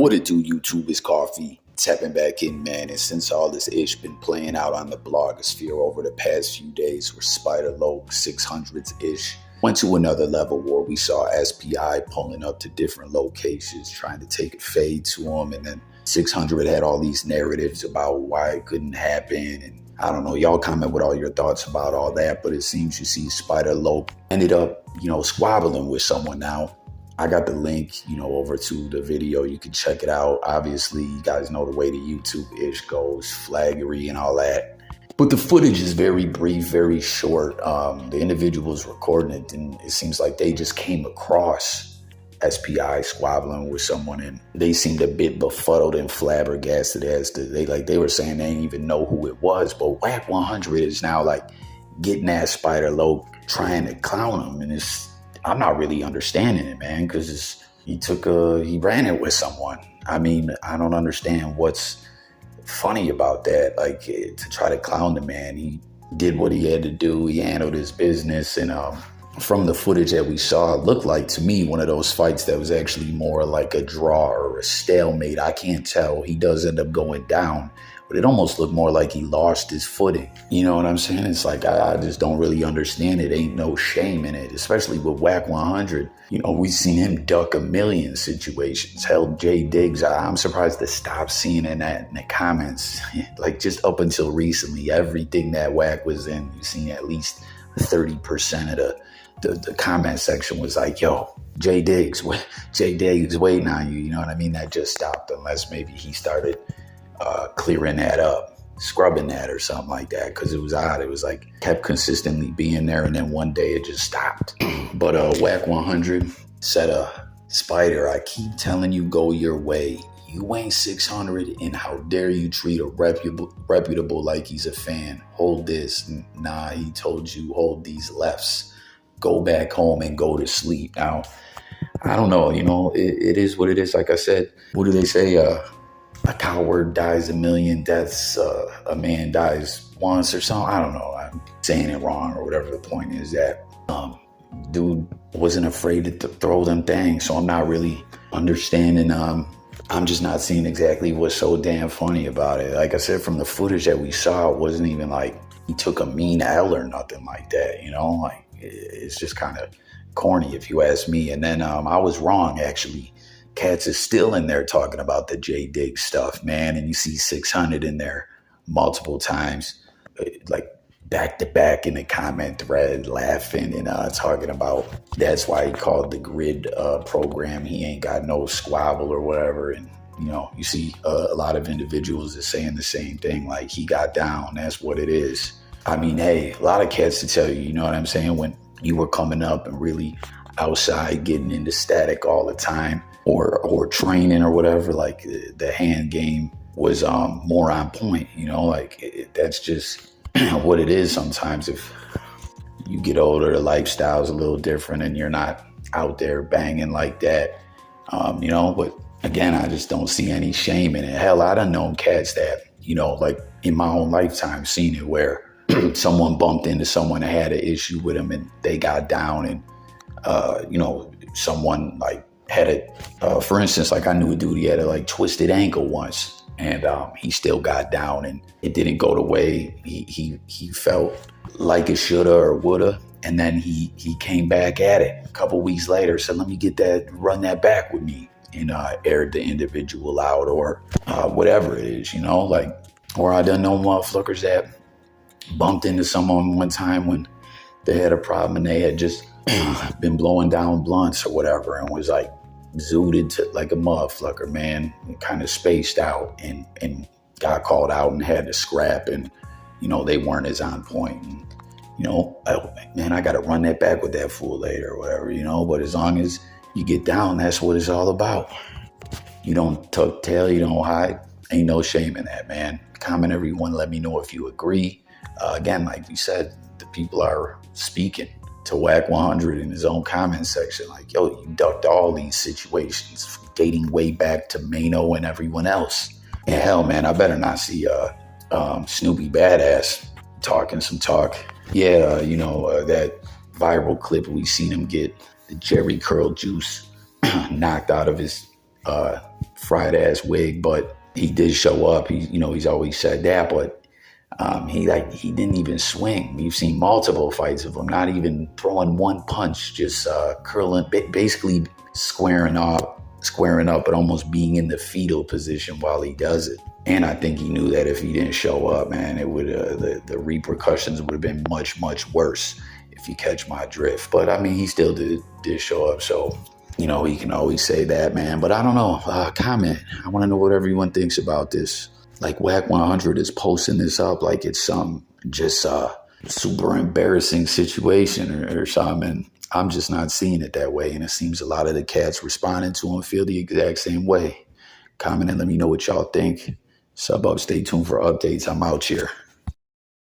What it do, YouTube? Is Coffee tapping back in, man. And since all this ish been playing out on the blogosphere over the past few days, where Spider Loc 600s ish went to another level, where we saw SPI pulling up to different locations, trying to take a fade to him, and then 600 had all these narratives about why it couldn't happen. And I don't know, y'all comment with all your thoughts about all that, but it seems you see Spider Loc ended up, squabbling with someone now. I got the link, over to the video. You can check it out. Obviously, you guys know the way the YouTube-ish goes, flaggery and all that. But the footage is very brief, very short. The individuals recording it, and it seems like they just came across SPI squabbling with someone, and they seemed a bit befuddled and flabbergasted as to, they were saying they didn't even know who it was. But WACK100 is now getting at Spider Loc, trying to clown him, and I'm not really understanding it, man, because he ran it with someone. I mean, I don't understand what's funny about that. To try to clown the man, he did what he had to do. He handled his business, and from the footage that we saw, it looked like to me one of those fights that was actually more like a draw or a stalemate. I can't tell. He does end up going down, but it almost looked more like he lost his footing. You know what I'm saying? It's like, I just don't really understand it. Ain't no shame in it, especially with WACK100. We've seen him duck a million situations. Hell, Jay Diggs, I'm surprised to stop seeing in the comments. Just up until recently, everything that Wack was in, you've seen at least 30% of the comment section was like, yo, Jay Diggs waiting on you. You know what I mean? That just stopped, unless maybe he started clearing that up, scrubbing that or something like that, because it was odd. It was kept consistently being there, and then one day it just stopped. But WACK100 said, Spider, I keep telling you, go your way. You ain't 600, and how dare you treat a reputable like he's a fan. Hold this. Nah, he told you, hold these lefts. Go back home and go to sleep. Now, I don't know, it is what it is. Like I said, what do they say? A coward dies a million deaths, a man dies once or something. I don't know. I'm saying it wrong or whatever. The point is that dude wasn't afraid to throw them things. So I'm not really understanding. I'm just not seeing exactly what's so damn funny about it. Like I said, from the footage that we saw, it wasn't even like he took a mean L or nothing like that. It's just kind of corny if you ask me. And then I was wrong, actually. Cats is still in there talking about the Jay Diggs stuff, man. And you see 600 in there multiple times, back to back in the comment thread, laughing and talking about that's why he called the grid program. He ain't got no squabble or whatever. And, you see a lot of individuals is saying the same thing, like he got down. That's what it is. I mean, hey, a lot of cats to tell you, you know what I'm saying? When you were coming up and really outside getting into static all the time, or training or whatever, the hand game was more on point, that's just what it is. Sometimes if you get older, the lifestyle's a little different and you're not out there banging like that, but again, I just don't see any shame in it. Hell, I done known cats that, in my own lifetime, seen it where someone bumped into someone that had an issue with them and they got down, and someone had a, for instance, I knew a dude, he had a twisted ankle once, and he still got down, and it didn't go the way he felt like it shoulda or woulda, and then he came back at it a couple weeks later, said, let me run that back with me, and aired the individual out, or whatever it is, or I done know motherfuckers that bumped into someone one time when they had a problem and they had just been blowing down blunts or whatever, and was zooted to like a motherfucker, man, kind of spaced out, and got called out and had to scrap, and they weren't as on point, and man, I gotta run that back with that fool later or whatever, but as long as you get down, that's what it's all about. You don't tuck tail, you don't hide. Ain't no shame in that, man. Comment, everyone, let me know if you agree. Again, like we said, the people are speaking to WACK100 in his own comment section, yo, you ducked all these situations, dating way back to Mano and everyone else. And hell, man, I better not see Snoopy Badass talking some talk. Yeah, that viral clip we seen him get the Jerry curl juice knocked out of his fried ass wig, but he did show up. He's always said that, but he didn't even swing. We've seen multiple fights of him not even throwing one punch, just curling, basically squaring up, but almost being in the fetal position while he does it. And I think he knew that if he didn't show up, man, it would the repercussions would have been much, much worse, if you catch my drift. But I mean, he still did show up, so he can always say that, man. But I don't know. Comment. I want to know what everyone thinks about this. Like WACK100 is posting this up like it's some just super embarrassing situation or something. And I'm just not seeing it that way. And it seems a lot of the cats responding to him feel the exact same way. Comment and let me know what y'all think. Sub up. Stay tuned for updates. I'm out here.